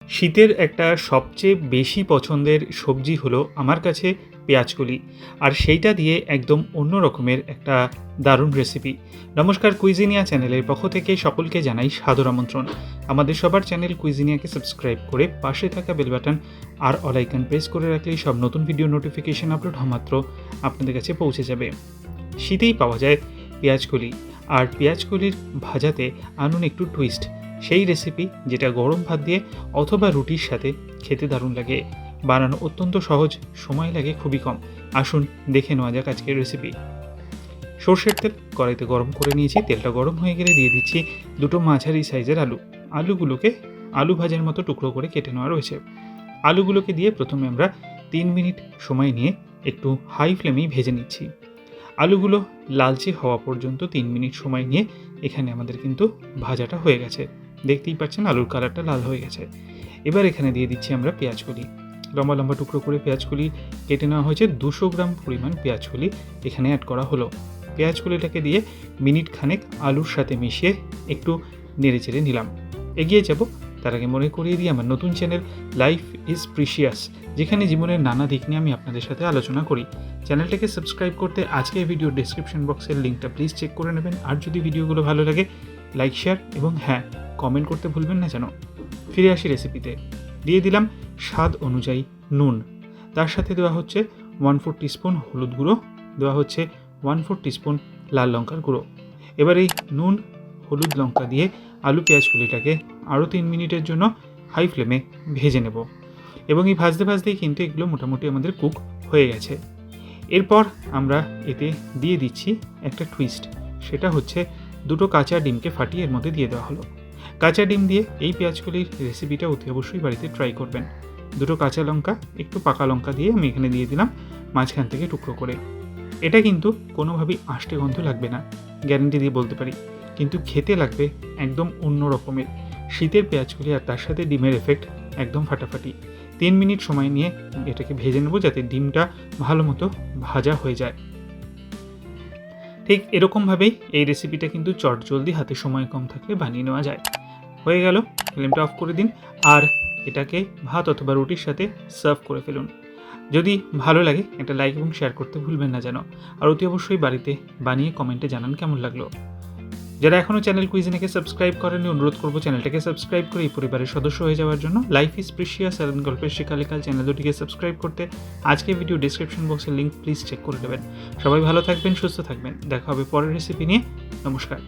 শীতের একটা সবচেয়ে বেশি পছন্দের সবজি হলো আমার কাছে পেঁয়াজকলি, আর সেইটা দিয়ে একদম অন্য রকমের একটা দারুণ রেসিপি। নমস্কার, কুইজিনিয়া চ্যানেলের পক্ষ থেকে সকলকে জানাই সাদর আমন্ত্রণ। আমাদের সবার চ্যানেল কুইজিনিয়াকে সাবস্ক্রাইব করে পাশে থাকা বেল বাটন আর অল আইকন প্রেস করে রাখলেই সব নতুন ভিডিও নোটিফিকেশন আপলোড হওয়া মাত্র আপনাদের কাছে পৌঁছে যাবে। শীতেই পাওয়া যায় পেঁয়াজকলি, আর পেঁয়াজকলির ভাজাতে আনুন একটু টুইস্ট। সেই রেসিপি যেটা গরম ভাত দিয়ে অথবা রুটির সাথে খেতে দারুণ লাগে। বানানো অত্যন্ত সহজ, সময় লাগে খুবই কম। আসুন দেখে নেওয়া যাক আজকের রেসিপি। সর্ষের তেল কড়াইতে গরম করে নিয়েছি। তেলটা গরম হয়ে গেলে দিয়ে দিচ্ছি দুটো মাঝারি সাইজের আলুগুলোকে আলু ভাজার মতো টুকরো করে কেটে নেওয়া রয়েছে। আলুগুলোকে দিয়ে প্রথমে আমরা 3 মিনিট সময় নিয়ে একটু হাই ফ্লেমেই ভেজে নিচ্ছি। আলুগুলো লালচে হওয়া পর্যন্ত 3 মিনিট সময় নিয়ে এখানে আমাদের কিন্তু ভাজাটা হয়ে গেছে। দেখতেই পাচ্ছেন আলুর কালারটা লাল হয়ে গেছে। এবার এখানে দিয়ে দিচ্ছি আমরা পেঁয়াজকলি। লম্বা লম্বা টুকরো করে পেঁয়াজকলি কেটে নেওয়া হয়েছে। 200 গ্রাম পরিমাণ পেঁয়াজকলি এখানে অ্যাড করা হলো। পেঁয়াজকলিটাকে দিয়ে মিনিট খানেক আলুর সাথে মিশিয়ে একটু নেড়ে চেড়ে নিলাম। এগিয়ে যাব তার আগে মনে করিয়ে দিই আমার নতুন চ্যানেল লাইফ ইজ প্রিশিয়াস, যেখানে জীবনের নানা দিক নিয়ে আমি আপনাদের সাথে আলোচনা করি। চ্যানেলটাকে সাবস্ক্রাইব করতে আজকের ভিডিও ডেসক্রিপশন বক্সের লিঙ্কটা প্লিজ চেক করে নেবেন। আর যদি ভিডিওগুলো ভালো লাগে লাইক, শেয়ার এবং হ্যাঁ, কমেন্ট করতে ভুলবেন না যেন। ফিরে আসি রেসিপিতে। দিয়ে দিলাম স্বাদ অনুযায়ী নুন, তার সাথে দেওয়া হচ্ছে 1/4 টিস্পুন হলুদ গুঁড়ো, দেওয়া হচ্ছে 1/4 টিস্পুন লাল লঙ্কার গুঁড়ো। এবার এই নুন, হলুদ, লঙ্কা দিয়ে আলু পেঁয়াজকলিটাকে আরও 3 মিনিটের জন্য হাই ফ্লেমে ভেজে নেব। এবং এই ভাজতে ভাজতেই কিন্তু এগুলো মোটামুটি আমাদের কুক হয়ে গেছে। এরপর আমরা এতে দিয়ে দিচ্ছি একটা টুইস্ট। সেটা হচ্ছে দুটো কাঁচা ডিমকে ফাটিয়ে এর মধ্যে দিয়ে দেওয়া হলো। কাঁচা ডিম দিয়ে এই পেঁয়াজকলির রেসিপিটা অতি অবশ্যই বাড়িতে ট্রাই করবেন। দুটো কাঁচা লঙ্কা, একটু পাকা লঙ্কা দিয়ে আমি এখানে দিয়ে দিলাম মাঝখান থেকে টুকরো করে। এটা কিন্তু কোনোভাবেই আষ্টে গন্ধ লাগবে না, গ্যারেন্টি দিয়ে বলতে পারি। কিন্তু খেতে লাগবে একদম অন্য রকমের। শীতের পেঁয়াজকলি আর তার সাথে ডিমের এফেক্ট একদম ফাটাফাটি। 3 মিনিট সময় নিয়ে এটাকে ভেজে নেব যাতে ডিমটা ভালো মতো ভাজা হয়ে যায়। ঠিক এরকমভাবেই এই রেসিপিটা কিন্তু চটজলদি, হাতে সময় কম থাকলে বানিয়ে নেওয়া যায়। হয়ে গেল, ফ্লেমটা অফ করে দিন আর এটাকে ভাত অথবা রুটির সাথে সার্ভ করে ফেলুন। যদি ভালো লাগে একটা লাইক এবং শেয়ার করতে ভুলবেন না যেন। আর অতি অবশ্যই বাড়িতে বানিয়ে কমেন্টে জানান কেমন লাগলো। যারা এখনও চ্যানেল কুইজিনেকে সাবস্ক্রাইব করেনি, অনুরোধ করবো চ্যানেলটাকে সাবস্ক্রাইব করে এই পরিবারের সদস্য হয়ে যাওয়ার জন্য। লাইফ ইজ প্রিশিয়াস আর গল্পের শেখালেখাল চ্যানেল দুটিকে সাবস্ক্রাইব করতে আজকে ভিডিও ডিসক্রিপশন বক্সের লিঙ্ক প্লিজ চেক করে নেবেন। সবাই ভালো থাকবেন, সুস্থ থাকবেন। দেখা হবে পরের রেসিপি নিয়ে। নমস্কার।